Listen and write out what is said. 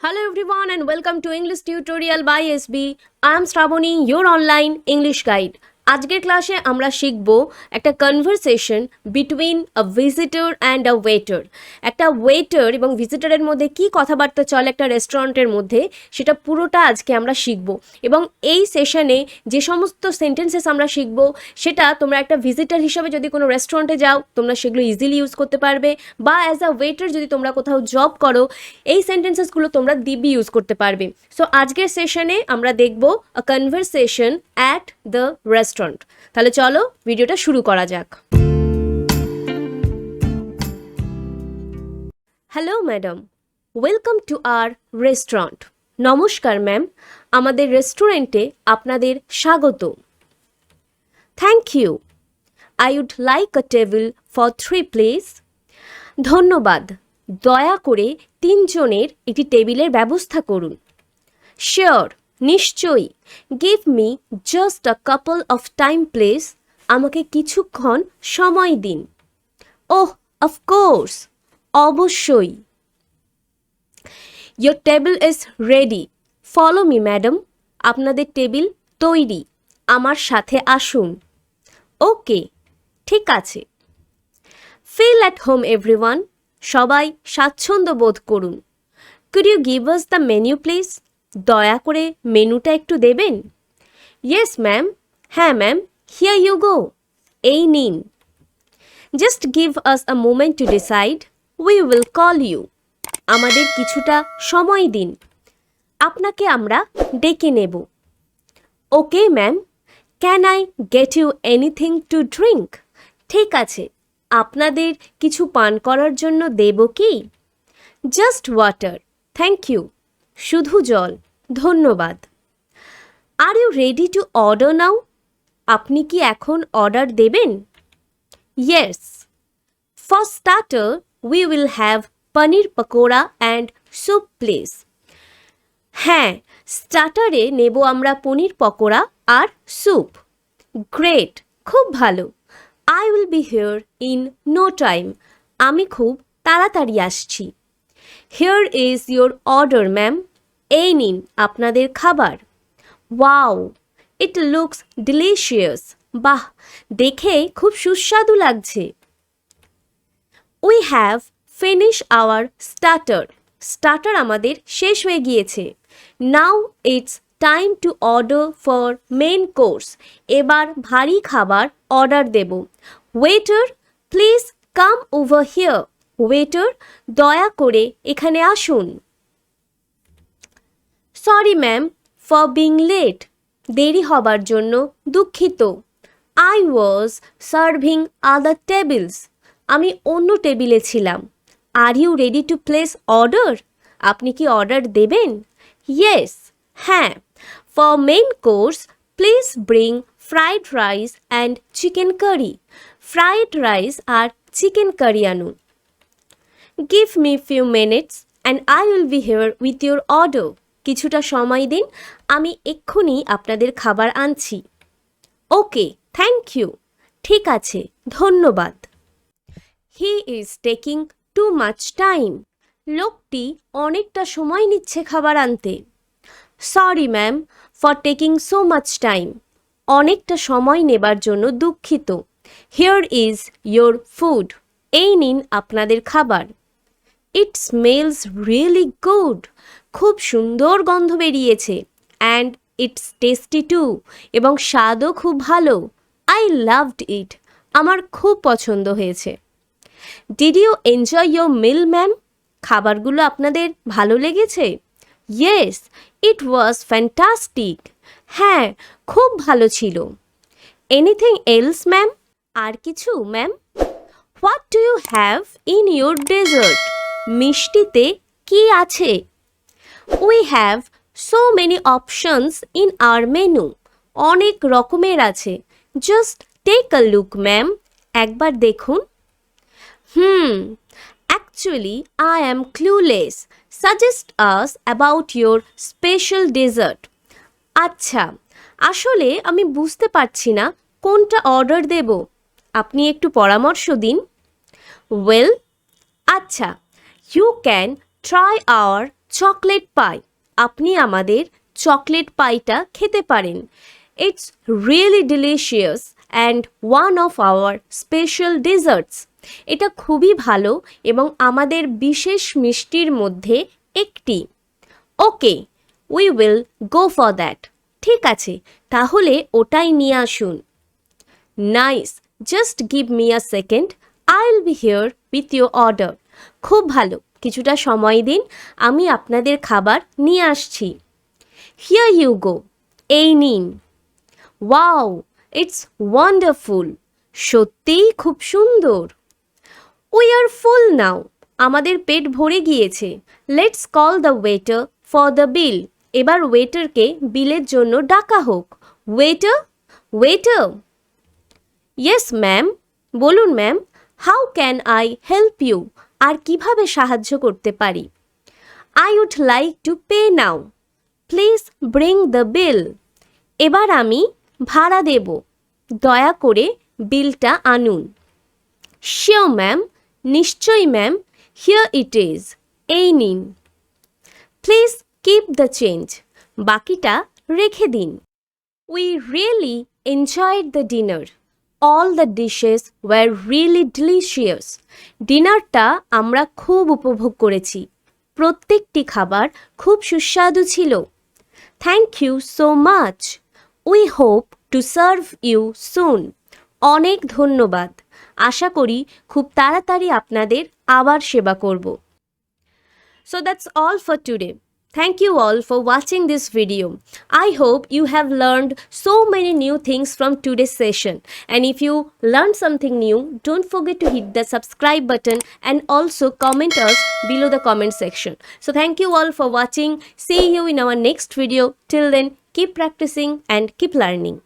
Hello everyone and welcome to English Tutorial by SB. I am Shraboni, your online English guide. আজকের ক্লাসে আমরা শিখব একটা conversation between a visitor and a waiter. একটা waiter এবং ভিজিটরের মধ্যে কি কথাবার্তা চলে একটা রেস্টুরেন্টের মধ্যে, সেটা পুরোটা আজকে আমরা শিখব। এবং এই সেশনে যে সমস্ত সেন্টেন্সেস আমরা শিখব সেটা তোমরা একটা ভিজিটর হিসাবে যদি কোনো রেস্টুরেন্টে যাও তোমরা সেগুলো ইজিলি ইউজ করতে পারবে, বা অ্যাজ আ ওয়েটার যদি তোমরা কোথাও জব করো এই সেন্টেন্সেসগুলো তোমরা দিব্যি ইউজ করতে পারবে। সো আজকের সেশনে আমরা দেখব a conversation at the restaurant. তাহলে চলো ভিডিওটা শুরু করা যাক। Hello madam, welcome to our restaurant. নমস্কার ম্যাম, আমাদের রেস্টুরেন্টে আপনাদের স্বাগত। Thank you. I would like a table for 3 please. ধন্যবাদ, দয়া করে 3 জনের একটি টেবিলের ব্যবস্থা করুন। শিওর, নিশ্চয়ই। Give me just a couple of time please. আমাকে কিছুক্ষণ সময় দিন। ওহ, অফকোর্স, অবশ্যই। Your table is ready, follow me madam. আপনাদের টেবিল তৈরি, আমার সাথে আসুন। ওকে, ঠিক আছে। Feel at home everyone. সবাই স্বাচ্ছন্দ্য বোধ করুন। Could you give us the menu please? দয়া করে মেনুটা একটু দেবেন। Yes ma'am. হ্যাঁ ম্যাম, হিয়ার ইউ গো। এই নিন। Just give us a moment to decide, we will call you. আমাদের কিছুটা সময় দিন, আপনাকে আমরা ডেকে নেব। Okay ma'am. Can I get you anything to drink? ঠিক আছে, আপনাদের কিছু পান করার জন্য দেব কি? Just water, thank you. শুধু জল, ধন্যবাদ। আর you ready to order now? আপনি কি এখন অর্ডার দেবেন? Yes. For starter we will have paneer pakora and soup please. হ্যাঁ, স্টার্টারে নেব আমরা পনির পকোড়া আর স্যুপ। গ্রেট, খুব ভালো। I will be here in no time. আমি খুব তাড়াতাড়ি আসছি। Here is your order ma'am. এই নিন আপনাদের খাবার। Wow, it looks delicious. বাহ, দেখে খুব সুস্বাদু লাগছে। We have finish our starter. Starter আমাদের শেষ হয়ে গিয়েছে। Now it's time to order for main course. এবার ভারী খাবার অর্ডার দেব। Waiter, please come over here. Waiter, দয়া করে এখানে আসুন। Sorry ma'am for being late. দেরি হবার জন্য দুঃখিত। I was serving other tables. আমি অন্য টেবিলে ছিলাম। Are you ready to place order? আপনি কি অর্ডার দেবেন? ইয়েস, হ্যাঁ। For main course please bring fried rice and chicken curry. Fried rice আর চিকেন কারি আনুন। Give me few minutes and I will be here with your order. কিছুটা সময় দিন, আমি এক্ষুনি আপনাদের খাবার আনছি। Okay, thank you. ঠিক আছে, ধন্যবাদ। He is taking too much time. লোকটি অনেকটা সময় নিচ্ছে খাবার আনতে। Sorry ma'am for taking so much time. অনেকটা সময় নেবার জন্য দুঃখিত। Here is your food. এই নিন আপনাদের খাবার। It smells really good. খুব সুন্দর গন্ধ বেরিয়েছে। And it's tasty too. এবং স্বাদও খুব ভালো। I loved it. আমার খুব পছন্দ হয়েছে। Did you enjoy your meal ma'am? খাবারগুলো আপনাদের ভালো লেগেছে? Yes, it was fantastic. হ্যাঁ, খুব ভালো ছিল। Anything else ma'am? আর কিছু ma'am? What do you have in your dessert? মিষ্টিতে কি আছে? We have so many options in our menu. অনেক রকমের আছে। Just take a look ma'am. একবার দেখুন। Actually I am clueless. Suggest us about your special dessert. আচ্ছা, আসলে আমি বুঝতে পারছি না কোনটা অর্ডার দেব। আপনি একটু পরামর্শ দিন। ওয়েল, আচ্ছা, you can try our chocolate pie, আপনি আমাদের চকলেট পাইটা খেতে পারেন। It's really delicious and one of our special desserts. এটা খুবই ভালো এবং আমাদের বিশেষ মিষ্টির মধ্যে একটি। Okay, we will go for that. ঠিক আছে, তাহলে ওটাই নিয়ে আসুন। Nice, just give me a second, I will be here with your order. খুব ভালো, কিছুটা সময় দিন, আমি আপনাদের খাবার নিয়ে আসছি। হিয়ার ইউ গো, এই নিন। ওয়াও, ইটস ওয়ান্ডারফুল, সত্যিই খুব সুন্দর। উই আর ফুল নাও, আমাদের পেট ভরে গিয়েছে। Let's call the waiter for the bill. এবার ওয়েটারকে বিলের জন্য ডাকা হোক। Waiter, waiter. ইয়েস ম্যাম, বলুন ma'am, how can I help you? আর কিভাবে সাহায্য করতে পারি? I would like to pay now, please bring the bill. এবার আমি ভাড়া দেব, দয়া করে বিলটা আনুন। শিওর ম্যাম, নিশ্চয়ই ম্যাম, হিয়ার ইট ইজ, এই নিন। প্লিজ কিপ দ্য চেঞ্জ, বাকিটা রেখে দিন। We really enjoyed the dinner, all the dishes war really delicious. ডিনারটা আমরা খুব উপভোগ করেছি, প্রত্যেকটি খাবার খুব সুস্বাদু ছিল। Thank you so much, we hope to serve you soon. অনেক ধন্যবাদ, আশা করি খুব তাড়াতাড়ি আপনাদের আবার সেবা করব। So that's all for today. Thank you all for watching this video. I hope you have learned so many new things from today's session. And if you learned something new, don't forget to hit the subscribe button and also comment us below the comment section. So thank you all for watching. See you in our next video. Till then, keep practicing and keep learning.